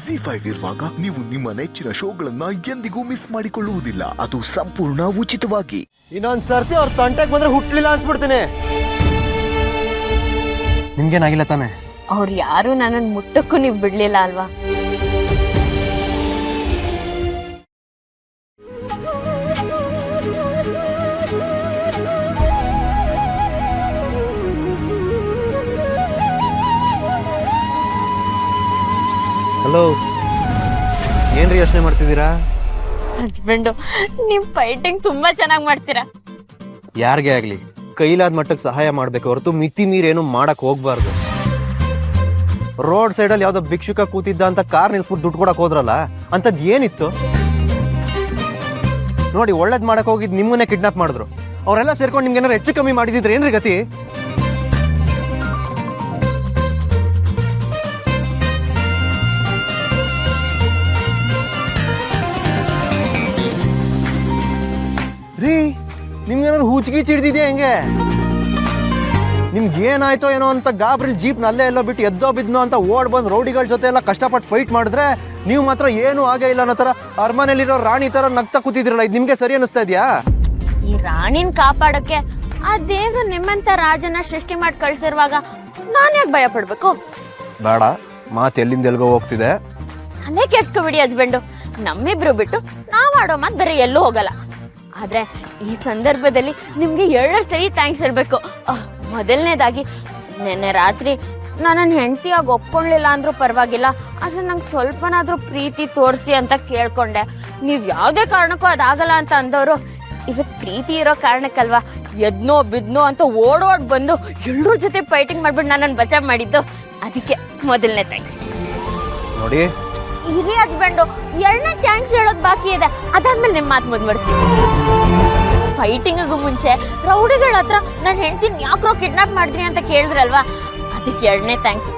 ZEE5 ಇರುವಾಗ ನೀವು ನಿಮ್ಮ ನೆಚ್ಚಿನ ಶೋಗಳನ್ನ ಎಂದಿಗೂ ಮಿಸ್ ಮಾಡಿಕೊಳ್ಳುವುದಿಲ್ಲ. ಅದು ಸಂಪೂರ್ಣ ಉಚಿತವಾಗಿ. ಇನ್ನೊಂದ್ ಸರ್ತಿ ಅವ್ರ ತಂಟೆಗೆ ಬಂದ್ರೆ ಹುಟ್ಲಿಲ್ಲ ಅನ್ಸ್ಬಿಡ್ತೀನಿ. ನಿಮ್ಗೇನಾಗಿಲ್ಲ ತಾನೆ? ಅವ್ರು ಯಾರು ನನ್ನನ್ನು ಮುಟ್ಟಕ್ಕೂ ನೀವು ಬಿಡ್ಲಿಲ್ಲ ಅಲ್ವಾ? ಹಲೋ, ಏನ್ರಿ ಯೋಚನೆ ಮಾಡ್ತಿದ್ದೀರಾ? ಹಸ್ಬೆಂಡು, ನೀವು ಫೈಟಿಂಗ್ ತುಂಬಾ ಚೆನ್ನಾಗಿ ಮಾಡ್ತೀರಾ. ಯಾರಿಗೆ ಆಗ್ಲಿ ಕೈಲಾದ ಮಟ್ಟಕ್ಕೆ ಸಹಾಯ ಮಾಡ್ಬೇಕು ಹೊರತು ಮಿತಿ ಮೀರೇನು ಮಾಡಕ್ ಹೋಗ್ಬಾರ್ದು. ರೋಡ್ ಸೈಡಲ್ಲಿ ಯಾವ್ದೋ ಭಿಕ್ಷುಕ ಕೂತಿದ್ದ ಅಂತ ಕಾರ್ ನಿಲ್ಸ್ಬಿಟ್ಟು ದುಡ್ಡು ಕೊಡಕ್ ಹೋದ್ರಲ್ಲ, ಅಂತದ್ ಏನಿತ್ತು ನೋಡಿ. ಒಳ್ಳೇದ್ ಮಾಡಕ್ ಹೋಗಿದ್ ನಿಮ್ಮನ್ನೇ ಕಿಡ್ನಾಪ್ ಮಾಡಿದ್ರು. ಅವರೆಲ್ಲ ಸೇರ್ಕೊಂಡು ನಿಮ್ಗೆ ಏನಾರು ಹೆಚ್ಚು ಕಮ್ಮಿ ಮಾಡಿದಿದ್ರೆ ಏನ್ರಿ ಗತಿ? ರೀ, ನಿಮ್ಗೇನಾದ್ರು ಹೂಚಿಗೀಚಿ ಹಿಡ್ದಿದ್ಯಾ ಹೆಂಗೆ? ನಿಮ್ಗೆ ಏನಾಯ್ತೋ ಏನೋ ಅಂತ ಗಾಬ್ರಿಲ್ ಜೀಪ್ ನಲ್ಲೇ ಎಲ್ಲೋ ಬಿಟ್ಟು ಎದ್ದೋ ಬಿದ್ನೋ ಅಂತ ಓಡ್ ಬಂದು ರೌಡಿಗಳ ಜೊತೆ ಎಲ್ಲ ಕಷ್ಟಪಟ್ಟು ಫೈಟ್ ಮಾಡಿದ್ರೆ ನೀವು ಮಾತ್ರ ಏನು ಆಗೇ ಇಲ್ಲ ಅನ್ನೋ ತರ ಅರಮನೆಯಲ್ಲಿರೋ ರಾಣಿ ತರ ನಗ್ತಾ ಕೂತಿದ್ರಲ್ಲ, ಇದು ನಿಮ್ಗೆ ಸರಿ ಅನಿಸ್ತಾ ಇದೆಯಾ? ಈ ರಾಣಿನ ಕಾಪಾಡಕ್ಕೆ ಆ ದೇವ್ರು ನಿಮ್ಮಂತ ರಾಜನ ಸೃಷ್ಟಿ ಮಾಡಿ ಕಳ್ಸಿರುವಾಗ ನಾನು ಯಾಕೆ ಭಯ ಪಡ್ಬೇಕು? ಬೇಡ, ಮಾತು ಎಲ್ಲಿಂದ ಎಲ್ಗೋ ಹೋಗ್ತಿದೆ. ಅಲ್ಲೇ ಕೆಡ್ಸ್ಕೊಬಿಡಿ ಹಸ್ಬೆಂಡು. ನಮ್ಮಿಬ್ರು ಬಿಟ್ಟು ನಾವ್ ಆಡೋ ಮಾತು ಬೇರೆ ಎಲ್ಲೂ ಹೋಗಲ್ಲ. ಆದ್ರೆ ಈ ಸಂದರ್ಭದಲ್ಲಿ ನಿಮ್ಗೆ 2 ಸರಿ ಥ್ಯಾಂಕ್ಸ್ ಹೇಳ್ಬೇಕು. ಮೊದಲನೇದಾಗಿ ನೆನ್ನೆ ರಾತ್ರಿ ನನ್ನ ಹೆಂಡತಿಯಾಗಿ ಒಪ್ಕೊಳ್ಳಿಲ್ಲ ಅಂದ್ರೂ ಪರವಾಗಿಲ್ಲ, ಆದ್ರೆ ನಂಗೆ ಸ್ವಲ್ಪನಾದ್ರೂ ಪ್ರೀತಿ ತೋರಿಸಿ ಅಂತ ಕೇಳ್ಕೊಂಡೆ. ನೀವು ಯಾವುದೇ ಕಾರಣಕ್ಕೂ ಅದಾಗಲ್ಲ ಅಂತ ಅಂದವರು ಇವತ್ತು ಪ್ರೀತಿ ಇರೋ ಕಾರಣಕ್ಕಲ್ವಾ ಎದ್ನೋ ಬಿದ್ನೋ ಅಂತ ಓಡೋಡ್ ಬಂದು ಎಲ್ಲರ ಜೊತೆ ಫೈಟಿಂಗ್ ಮಾಡ್ಬಿಟ್ಟು ನನ್ನನ್ನು ಬಚಾವ್ ಮಾಡಿದ್ದು. ಅದಕ್ಕೆ ಮೊದಲನೇ ಥ್ಯಾಂಕ್ಸ್. ನೋಡಿ ಇರಿ ಹಸ್ಬೆಂಡು, 2ನೇ ಥ್ಯಾಂಕ್ಸ್ ಹೇಳೋದು ಬಾಕಿ ಇದೆ. ಅದಾದ್ಮೇಲೆ ನಿಮ್ಮ ಮಾತು ಮುಂದುವರಿಸಿ. ಫೈಟಿಂಗಿಗೂ ಮುಂಚೆ ರೌಡಿಗಳ ಹತ್ರ ನನ್ನ ಹೆಂಡತಿನ ಯಾಕ್ರೋ ಕಿಡ್ನಾಪ್ ಮಾಡಿದ್ರಿ ಅಂತ ಕೇಳಿದ್ರಲ್ವಾ, ಅದಕ್ಕೆ 2ನೇ ಥ್ಯಾಂಕ್ಸ್.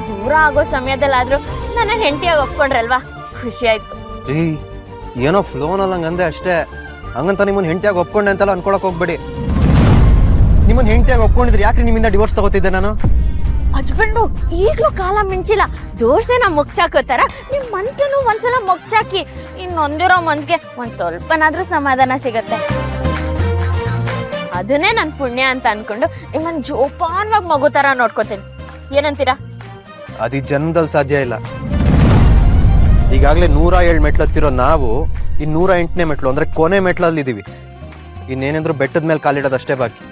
ದೂರ ಆಗೋ ಸಮಯದಲ್ಲಾದ್ರೂ ನನ್ನ ಹೆಂಡತಿಯಾಗಿ ಒಪ್ಕೊಂಡ್ರಲ್ವಾ, ಖುಷಿ ಆಯ್ತು. ರೀ, ಏನೋ ಫ್ಲೋನಲ್ಲಿ ಹಂಗಂದೆ ಅಷ್ಟೇ. ಹಂಗಂತ ನಿಮ್ಮನ್ನ ಹೆಂಡತಿಯಾಗಿ ಒಪ್ಕೊಂಡೆ ಅಂತೆಲ್ಲ ಅನ್ಕೊಳಕ್ ಹೋಗ್ಬೇಡಿ. ನಿಮ್ಮನ್ನ ಹೆಂಡತಿಯಾಗಿ ಒಪ್ಕೊಂಡಿದ್ರೆ ಯಾಕೆ ನಿಮ್ಮಿಂದ ಡಿವೋರ್ಸ್ ತಗೋತಿದ್ದೆ ನಾನು? ಹಸ್ಬೆಂಡು, ಈಗ್ಲೂ ಕಾಲ ಮಿಂಚಿಲ್ಲ. ದೋಸೆನ ಮುಗ್ಚಾಕೋತಾರ ನಿಮ್ ಮನ್ಸನ್ನು ಒಂದ್ಸಲ ಮುಗ್ಚಾಕಿ. ಇನ್ನೊಂದಿರೋ ಮನ್ಸ್ಗೆ ಒಂದ್ ಸ್ವಲ್ಪನಾದ್ರೂ ಸಮಾಧಾನ ಸಿಗತ್ತೆ. ಅದನ್ನೇ ನನ್ ಪುಣ್ಯ ಅಂತ ಅನ್ಕೊಂಡು ನಿಮ್ಮನ್ ಜೋಪಾನವಾಗಿ ಮಗು ತರ ನೋಡ್ಕೋತೀನಿ. ಏನಂತೀರಾ? ಅದು ಜನ್ಮದಲ್ಲಿ ಸಾಧ್ಯ ಇಲ್ಲ. ಈಗಾಗಲೇ 107 ಮೆಟ್ಲು ಹತ್ತಿರೋ ನಾವು ಈ 108ನೇ ಮೆಟ್ಲು ಅಂದ್ರೆ ಕೊನೆ ಮೆಟ್ಲಲ್ಲಿ ಇದೀವಿ. ಇನ್ನೇನಂದ್ರು ಬೆಟ್ಟದ ಮೇಲೆ ಕಾಲಿಡೋದಷ್ಟೇ ಬಾಕಿ.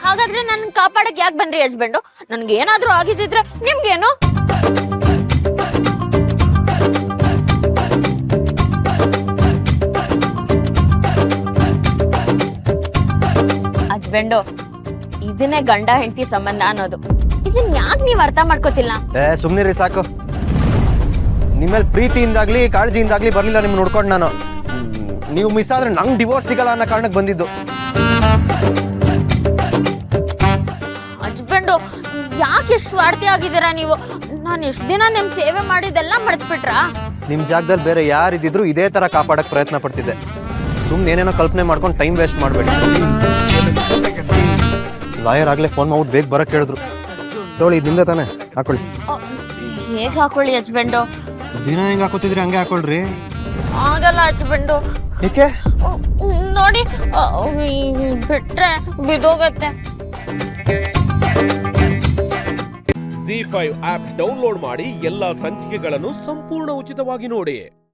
ಹಾಗಾದ್ರೆ ನನ್ನ ಕಾಪಾಡಕ್ ಯಾಕೆ ಬಂದ್ರಿ ಹಸ್ಬೆಂಡು? ನನ್ಗೆ ಏನಾದ್ರೂ ಆಗಿದ್ರೆ ನಿಮ್ಗೇನು? ಹಸ್ಬೆಂಡು, ಇದನ್ನೇ ಗಂಡ ಹೆಂಡತಿ ಸಂಬಂಧ ಅನ್ನೋದು. ಇದನ್ನ ಯಾಕೆ ನೀವ್ ಅರ್ಥ ಮಾಡ್ಕೋತಿಲ್ಲ? ಸುಮ್ನಿರಿ ಸಾಕು. ನಿಮ್ಮಲ್ಲಿ ಪ್ರೀತಿಯಿಂದಾಗ್ಲಿ ಕಾಳಜಿಯಿಂದಾಗ್ಲಿ ಬರ್ಲಿಲ್ಲ ನಿಮ್ ನೋಡ್ಕೊಂಡು ನಾನು. ನೀವು ಮಿಸ್ ಆದ್ರೆ ನಂಗೆ ಡಿವೋರ್ಸ್ ಸಿಗಲ್ಲ ಅನ್ನೋ ಕಾರಣಕ್ಕೆ ಬಂದಿದ್ದು. ಹಸ್ಬೆಂಡು, ಯಾಕೆ ಸ್ವಾರ್ಥಿ ಆಗಿದ್ದೀರಾ ನೀವು? ನಾನು ಇಷ್ಟು ದಿನ ನಿಮ್ ಸೇವೆ ಮಾಡಿದೆಲ್ಲ ಮರ್ತ್ಬಿಟ್ರಾ? ನಿಮ್ ಜಾಗದಲ್ಲಿ ಬೇರೆ ಯಾರಿದ್ರು ಇದೇ ತರ ಕಾಪಾಡಕ್ ಪ್ರಯತ್ನ ಪಡ್ತಿದ್ದೆ. ಸುಮ್ನೆ ಏನೇನೋ ಕಲ್ಪನೆ ಮಾಡ್ಕೊಂಡು ಟೈಮ್ ವೇಸ್ಟ್ ಮಾಡಬೇಡಿ. ಲಾಯರ್ ಆಗ್ಲೇ ಫೋನ್ ಮಾಡ್ಬಿಟ್ಟು ಬೇಗ ಬರಕ್ ಹೇಳಿದ್ರು. ತೋಳಿ, ನಿಂದ ತಾನೆ, ಹಾಕೊಳ್ಳಿ. ಹೇಗೆ ಹಾಕೊಳ್ಳಿ ಹಸ್ಬೆಂಡು? ದಿನ ಹೆಂಗ್ ಹಾಕೋತಿದ್ರಿ ಹಂಗೆ ಹಾಕೊಳ್ರಿ. ಆಗಲ್ಲ ಹಸ್ಬೆಂಡು. ಏಕೆ? ನೋಡಿ, ಬಿಟ್ರೆ ಬಿದೋಗತ್ತೆ. ZEE5 ಆಪ್ ಡೌನ್ಲೋಡ್ ಮಾಡಿ ಎಲ್ಲಾ ಸಂಚಿಕೆಗಳನ್ನು ಸಂಪೂರ್ಣ ಉಚಿತವಾಗಿ ನೋಡಿ.